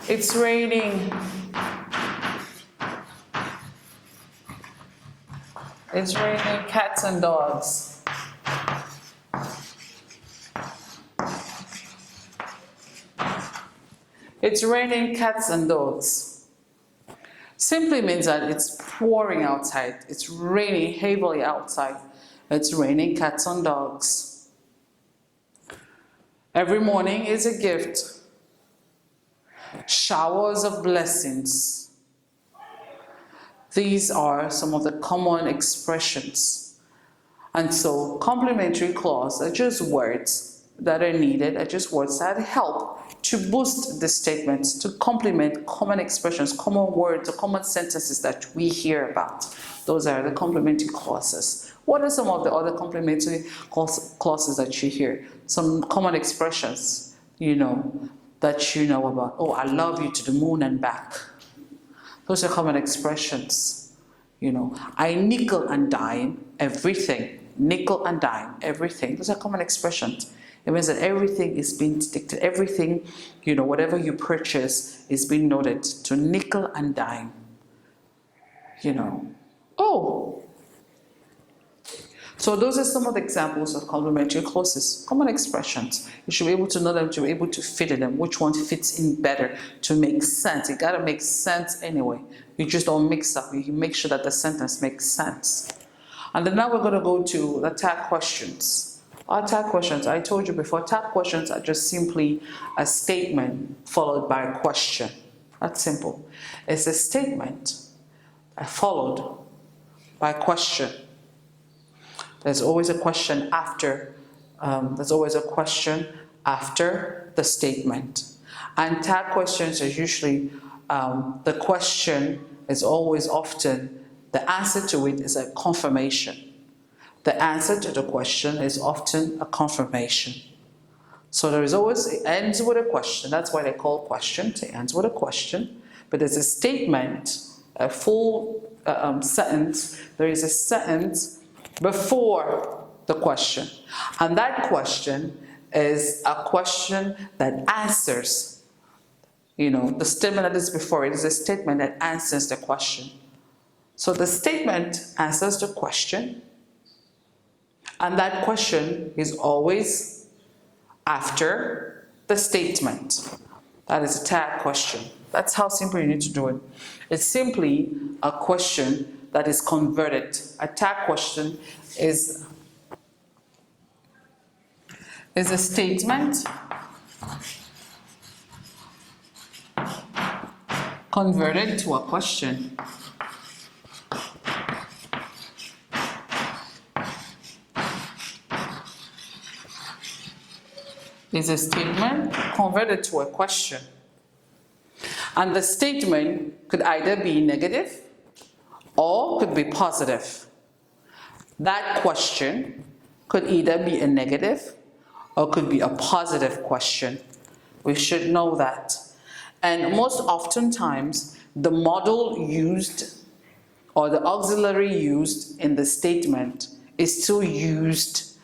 It's raining. It's raining cats and dogs. It's raining cats and dogs. Simply means that it's pouring outside. It's raining heavily outside. It's raining cats and dogs. Every morning is a gift. Showers of blessings. These are some of the common expressions. And so complementary clauses are just words that are needed, are just words that help to boost the statements, to complement common expressions, common words, or common sentences that we hear about. Those are the complementary clauses. What are some of the other complementary clauses that you hear? Some common expressions, that you know about. Oh, I love you to the moon and back. Those are common expressions. I nickel and dime everything. Nickel and dime everything. Those are common expressions. It means that everything is being dictated. Everything, whatever you purchase is being noted to nickel and dime. Oh. So those are some of the examples of complementary clauses, common expressions. You should be able to know them, to be able to fit in them, which one fits in better to make sense. It gotta make sense anyway. You just don't mix up. You make sure that the sentence makes sense. And then now we're gonna go to the tag questions. Our tag questions, I told you before, tag questions are just simply a statement followed by a question. That's simple. It's a statement followed by a question. There's always a question after. The statement. And tag questions are usually the question is always often the answer to it is a confirmation. The answer to the question is often a confirmation. So there is always, it ends with a question. That's why they call questions. It ends with a question. But there's a statement, a full sentence. There is a sentence before the question. And that question is a question that answers. The statement that is before it is a statement that answers the question. So the statement answers the question. And that question is always after the statement. That is a tag question. That's how simple you need to do it. It's simply a question that is converted. A tag question is a statement converted to a question. Is a statement converted to a question. And the statement could either be negative or could be positive. That question could either be a negative or could be a positive question. We should know that. And most oftentimes, the modal used or the auxiliary used in the statement is still used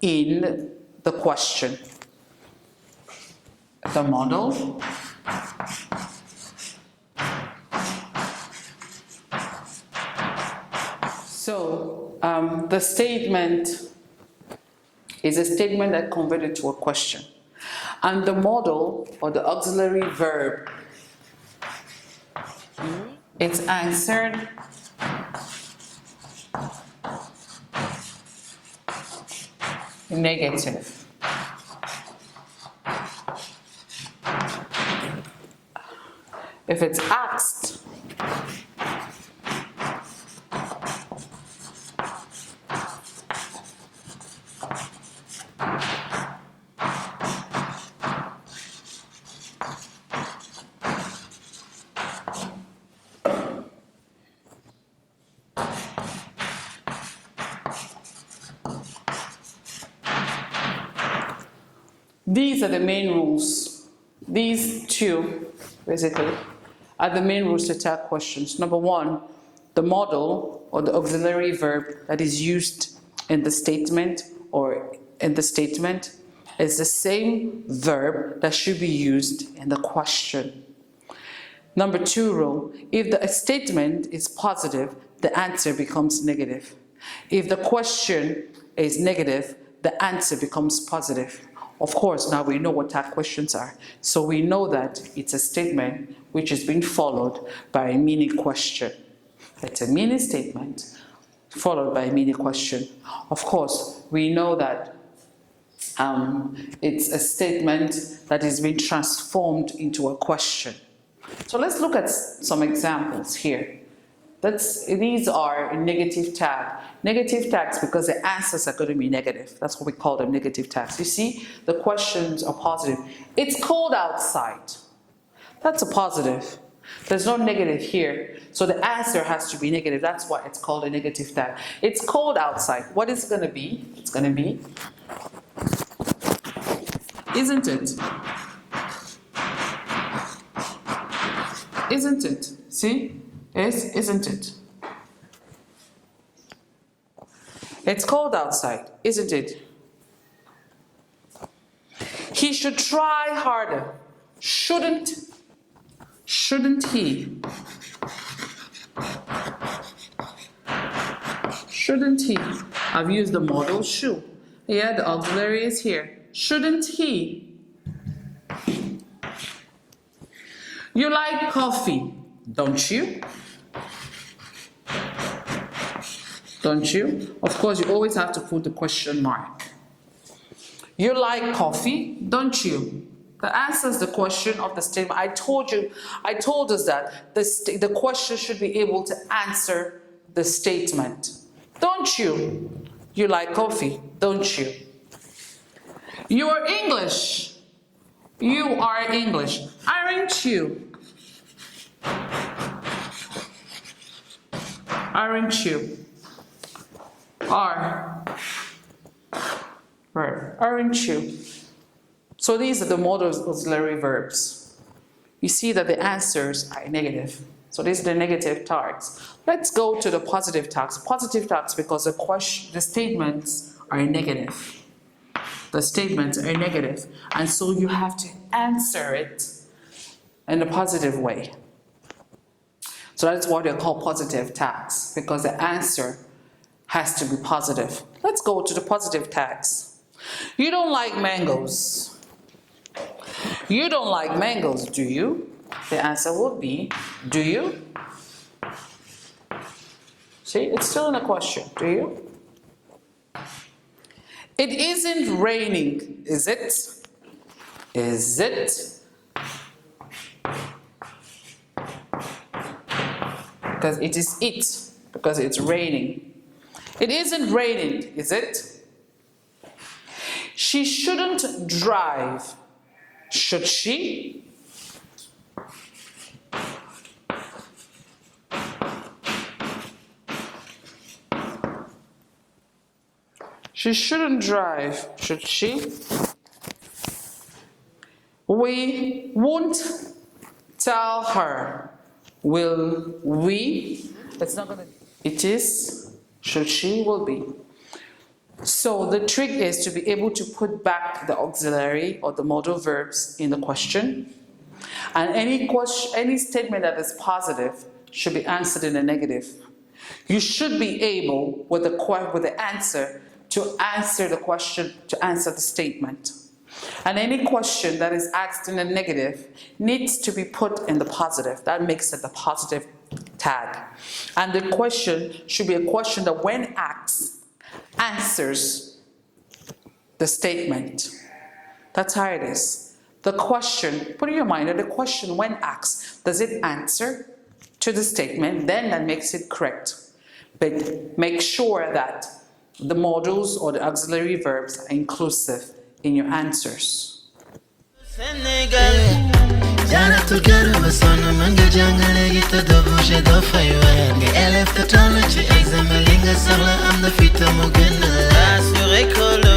in the question. The model so the statement is a statement that converted to a question, and the modal or the auxiliary verb, it's answered negative. If it's asked, these are the main rules. These two, basically, are the main rules to tag questions. Number one, the model or the auxiliary verb that is used in the statement is the same verb that should be used in the question. Number 2 rule, if the statement is positive, the answer becomes negative. If the question is negative, the answer becomes positive. Of course, now we know what tag questions are. So we know that it's a statement which is being followed by a mini question. It's a mini statement followed by a mini question. Of course, we know that it's a statement that is being transformed into a question. So let's look at some examples here. These are negative tag. Negative tags because the answers are going to be negative. That's what we call them, negative tags. You see, the questions are positive. It's cold outside. That's a positive. There's no negative here. So the answer has to be negative. That's why it's called a negative tag. It's cold outside. What is it going to be? It's going to be, isn't it? Isn't it? See? Isn't it? It's cold outside, isn't it? He should try harder. Shouldn't he? Shouldn't he? I've used the modal should. Yeah, the auxiliary is here. Shouldn't he? You like coffee, don't you? Don't you? Of course, you always have to put the question mark. You like coffee, don't you? That answers the question of the statement. I told us that the question should be able to answer the statement. Don't you? You like coffee, don't you? You are English. You are English, aren't you? Aren't you? Are. Verb. Aren't you? So these are the modal auxiliary verbs. You see that the answers are negative. So these are the negative tags. Let's go to the positive tags. Positive tags because the statements are negative. The statements are negative. And so you have to answer it in a positive way. So that's what they call positive tags, because the answer has to be positive. Let's go to the positive tags. You don't like mangoes. You don't like mangoes, do you? The answer would be, do you? See, it's still in a question, do you? It isn't raining, is it? Is it? Because it is it, because it's raining. It isn't raining, is it? She shouldn't drive, should she? She shouldn't drive, should she? We won't tell her. Will we? It's not gonna. It is, should she, will be. So the trick is to be able to put back the auxiliary or the modal verbs in the question. And any statement that is positive should be answered in a negative. You should be able, with the answer, to answer the question, to answer the statement. And any question that is asked in a negative needs to be put in the positive. That makes it the positive tag. And the question should be a question that when asked, answers the statement. That's how it is. The question, put in your mind that the question when asked, does it answer to the statement? Then that makes it correct. But make sure that the modals or the auxiliary verbs are inclusive in your answers. Assuré que le